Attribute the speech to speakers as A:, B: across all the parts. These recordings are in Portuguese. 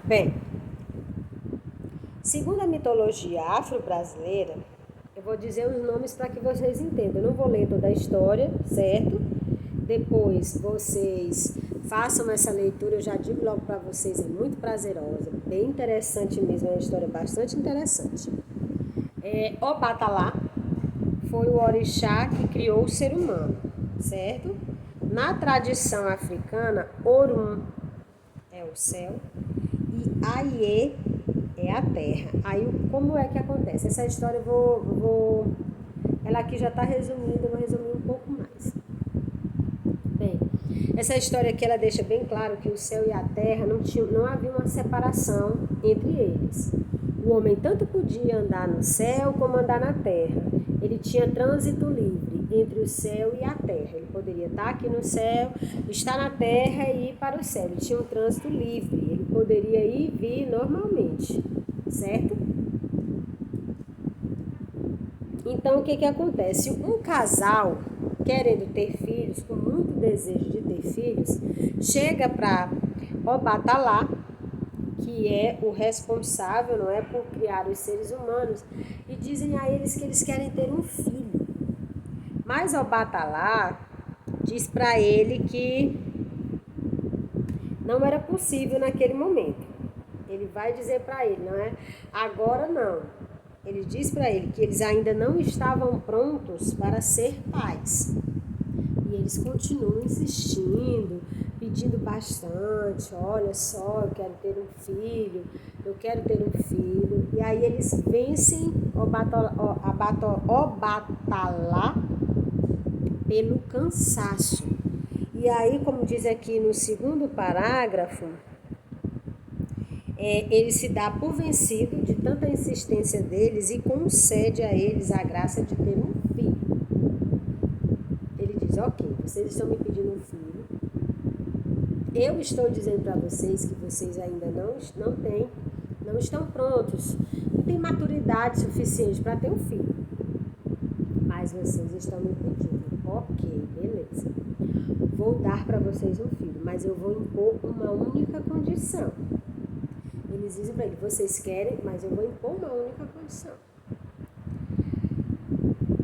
A: Bem, segundo a mitologia afro-brasileira, eu vou dizer os nomes para que vocês entendam. Eu não vou ler toda a história, certo? Depois vocês façam essa leitura, eu já digo logo para vocês, é muito prazerosa, bem interessante mesmo, é uma história bastante interessante. Obatalá foi o orixá que criou o ser humano, certo? Na tradição africana, Orum é o céu e Aie é a terra. Aí, como é que acontece? Essa história ela aqui já está resumida, eu vou resumir um pouco mais. Bem, essa história aqui ela deixa bem claro que o céu e a terra não havia uma separação entre eles. O homem tanto podia andar no céu como andar na terra. Ele tinha trânsito livre entre o céu e a terra. Ele poderia estar aqui no céu, estar na terra e ir para o céu. Ele tinha um trânsito livre. Ele poderia ir e vir normalmente, certo? Então, o que acontece? Um casal querendo ter filhos, com muito desejo de ter filhos, chega para Obatalá, que é o responsável, não é, por criar os seres humanos, e dizem a eles que eles querem ter um filho. Mas Obatalá diz para ele que não era possível naquele momento. Ele vai dizer para ele, não é? Agora não. Ele diz para ele que eles ainda não estavam prontos para ser pais. E eles continuam insistindo, pedindo bastante. Olha só, eu quero ter um filho, eu quero ter um filho. E aí eles vencem Obatalá pelo cansaço. E aí, como diz aqui no segundo parágrafo, ele se dá por vencido de tanta insistência deles e concede a eles a graça de ter um filho. Ele diz, ok, vocês estão me pedindo um filho, eu estou dizendo para vocês que vocês ainda não estão prontos, não têm maturidade suficiente para ter um filho, mas vocês estão me pedindo, ok, beleza, vou dar para vocês um filho, mas eu vou impor uma única condição. Eles dizem para ele, vocês querem, mas eu vou impor uma única condição.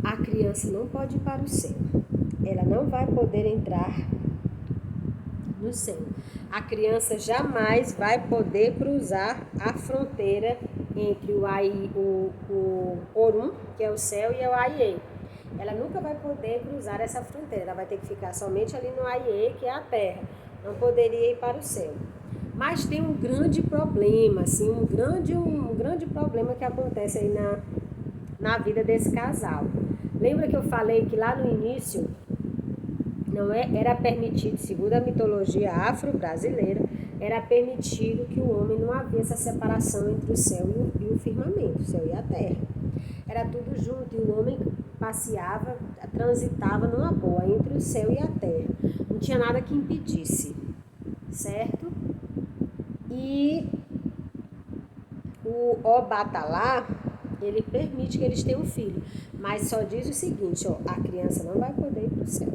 A: A criança não pode ir para o céu. Ela não vai poder entrar no céu. A criança jamais vai poder cruzar a fronteira entre o Orum, que é o céu, e o Aie. Ela nunca vai poder cruzar essa fronteira. Ela vai ter que ficar somente ali no Aie, que é a terra. Não poderia ir para o céu. Mas tem um grande problema, assim, um grande problema que acontece aí na vida desse casal. Lembra que eu falei que lá no início não era permitido, segundo a mitologia afro-brasileira, era permitido que o homem não havia essa separação entre o céu e o firmamento, o céu e a terra. Era tudo junto e o homem passeava, transitava numa boa entre o céu e a terra. Não tinha nada que impedisse, certo? E o Obatalá, ele permite que eles tenham um filho, mas só diz o seguinte, ó, a criança não vai poder ir para o céu.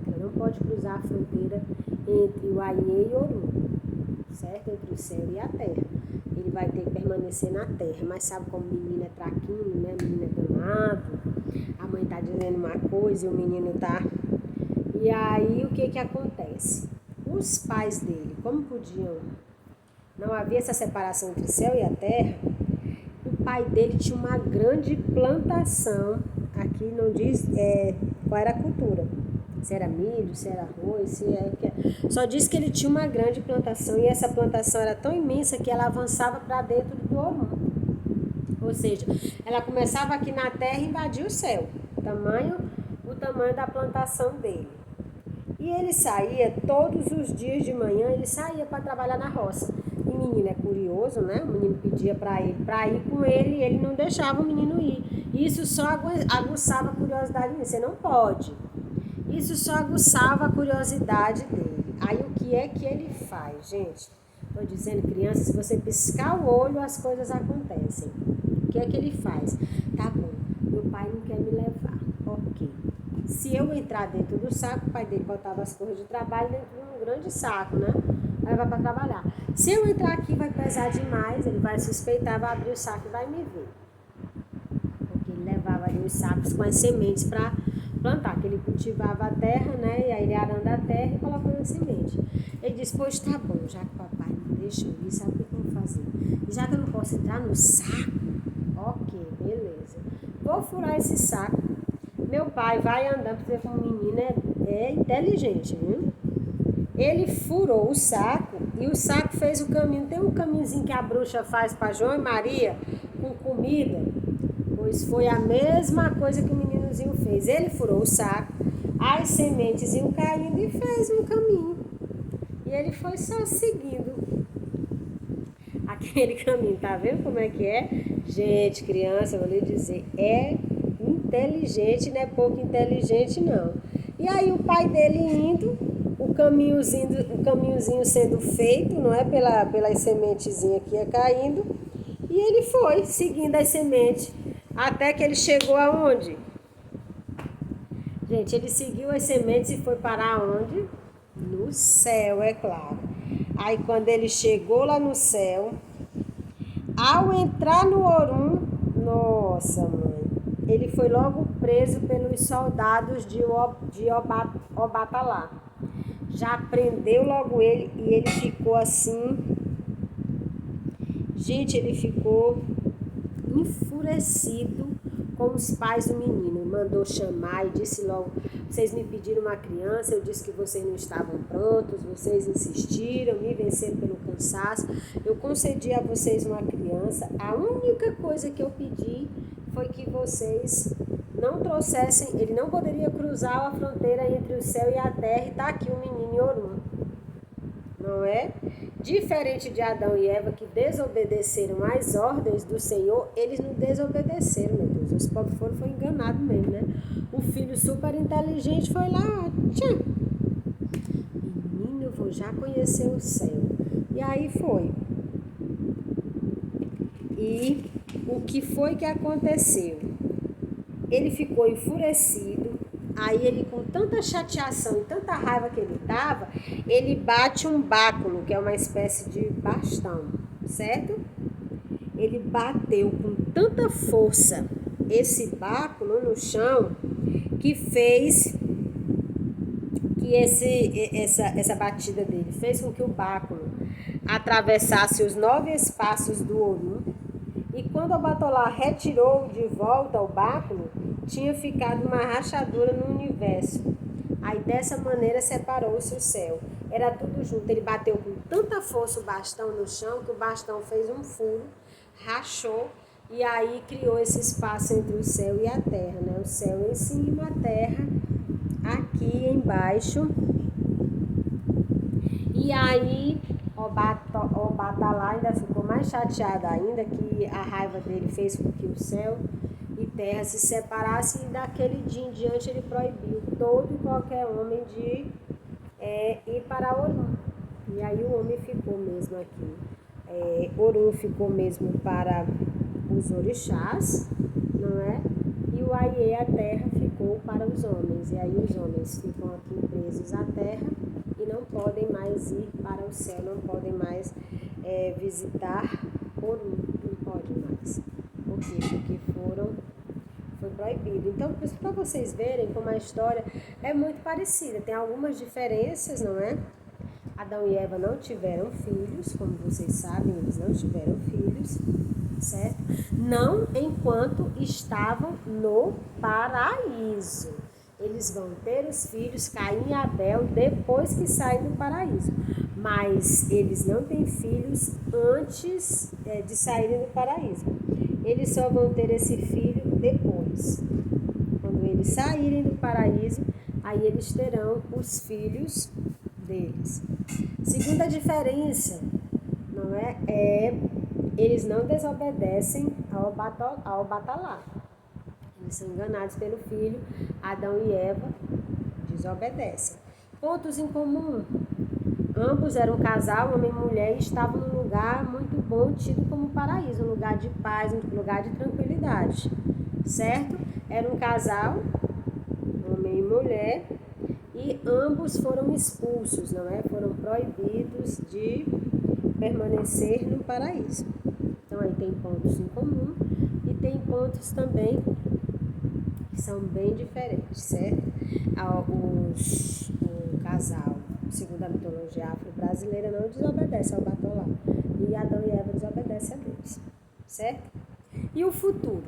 A: Ela não pode cruzar a fronteira entre o Aie e o Orum, certo? Entre o céu e a terra. Ele vai ter que permanecer na terra, mas sabe como o menino é traquinho, né? O menino é danado, a mãe tá dizendo uma coisa e o menino tá... E aí, o que acontece? Os pais dele, como podiam... Não havia essa separação entre o céu e a terra. O pai dele tinha uma grande plantação. Aqui não diz qual era a cultura. Se era milho, se era arroz, só diz que ele tinha uma grande plantação. E essa plantação era tão imensa que ela avançava para dentro do Orum. Ou seja, ela começava aqui na terra e invadia o céu. O tamanho da plantação dele. E ele saía todos os dias de manhã, ele saía para trabalhar na roça. E o menino é curioso, né? O menino pedia para ir com ele e ele não deixava o menino ir. Isso só aguçava a curiosidade dele. Você não pode. Isso só aguçava a curiosidade dele. Aí o que é que ele faz, gente? Estou dizendo, criança, se você piscar o olho, as coisas acontecem. O que é que ele faz? Tá bom, meu pai não quer me levar. Ok. Se eu entrar dentro do saco, o pai dele botava as coisas de trabalho dentro de um grande saco, né? Aí vai para trabalhar. Se eu entrar aqui vai pesar demais, ele vai suspeitar, vai abrir o saco e vai me ver. Porque ele levava ali os sacos com as sementes para plantar, que ele cultivava a terra, né? E aí ele arando a terra e colocando a semente. Ele disse, pois tá bom, já que o papai não deixou ir, sabe o que eu vou fazer? Já que eu não posso entrar no saco, ok, beleza. Vou furar esse saco. Meu pai vai andando, porque como menino é inteligente, viu? Ele furou o saco e o saco fez o caminho. Tem um caminhozinho que a bruxa faz para João e Maria com comida. Pois foi a mesma coisa que o meninozinho fez. Ele furou o saco, as sementes iam caindo e fez um caminho. E ele foi só seguindo aquele caminho. Tá vendo como é que é? Gente, criança, eu vou lhe dizer, é inteligente, não é pouco inteligente não. E aí o pai dele indo, o caminhozinho sendo feito, não é? Pelas sementezinhas que ia caindo. E ele foi seguindo as sementes, até que ele chegou aonde? Gente, ele seguiu as sementes e foi parar onde? No céu, é claro. Aí quando ele chegou lá no céu, ao entrar no Orum, nossa mãe, ele foi logo preso pelos soldados de Obatalá. Já prendeu logo ele e ele ficou assim. Gente, ele ficou enfurecido com os pais do menino. Mandou chamar e disse logo, vocês me pediram uma criança, eu disse que vocês não estavam prontos, vocês insistiram, me venceram pelo cansaço, eu concedi a vocês uma criança, a única coisa que eu pedi foi que vocês não trouxessem, ele não poderia cruzar a fronteira entre o céu e a terra, e tá aqui o menino em Orum, não é? Diferente de Adão e Eva, que desobedeceram às ordens do Senhor, eles não desobedeceram, meu Deus. Os pobres foram enganados mesmo, né? O filho super inteligente foi lá, tchã. Menino, eu vou já conhecer o céu. E aí foi. E o que foi que aconteceu? Ele ficou enfurecido. Aí ele, com tanta chateação e tanta raiva que ele tava, ele bate um báculo, que é uma espécie de bastão, certo? Ele bateu com tanta força esse báculo no chão que fez que essa batida dele fez com que o báculo atravessasse os 9 espaços do Orum. E quando o Obatolá retirou de volta o báculo, tinha ficado uma rachadura no universo. Aí dessa maneira separou-se o céu. Era tudo junto. Ele bateu com tanta força o bastão no chão que o bastão fez um furo, rachou e aí criou esse espaço entre o céu e a terra, né? O céu em cima, a terra aqui embaixo. E aí Obatalá ainda ficou mais chateado ainda, que a raiva dele fez com que o céu e terra se separassem, e daquele dia em diante ele proibiu todo e qualquer homem de ir para Orum. E aí o homem ficou mesmo aqui. Orum ficou mesmo para os orixás, não é? E o Aiê, a terra, ficou para os homens. E aí os homens ficam aqui presos à terra e não podem mais ir para o céu, não podem mais visitar Orum, não podem mais. Por quê? Porque foi proibido. Então, para vocês verem como a história é muito parecida, tem algumas diferenças, não é? Adão e Eva não tiveram filhos, como vocês sabem, eles não tiveram filhos, certo? Não enquanto estavam no paraíso. Eles vão ter os filhos, Caim e Abel, depois que saem do paraíso. Mas eles não têm filhos antes de saírem do paraíso. Eles só vão ter esse filho depois. Quando eles saírem do paraíso, aí eles terão os filhos deles. Segunda diferença, não é? Eles não desobedecem ao Obatalá. Eles são enganados pelo filho. Adão e Eva desobedecem. Pontos em comum. Ambos eram um casal, homem e mulher, e estavam num lugar muito bom, tido como paraíso, um lugar de paz, um lugar de tranquilidade, certo? Era um casal, homem e mulher, e ambos foram expulsos, não é? Foram proibidos de permanecer no paraíso. Então aí tem pontos em comum e tem pontos também que são bem diferentes, certo? O casal, segundo a mitologia afro-brasileira, não desobedece ao Batolá. E Adão e Eva desobedecem a Deus, certo? E o futuro?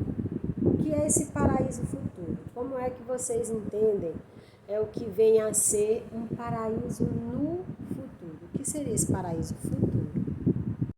A: O que é esse paraíso futuro? Como é que vocês entendem o que vem a ser um paraíso no futuro? O que seria esse paraíso futuro?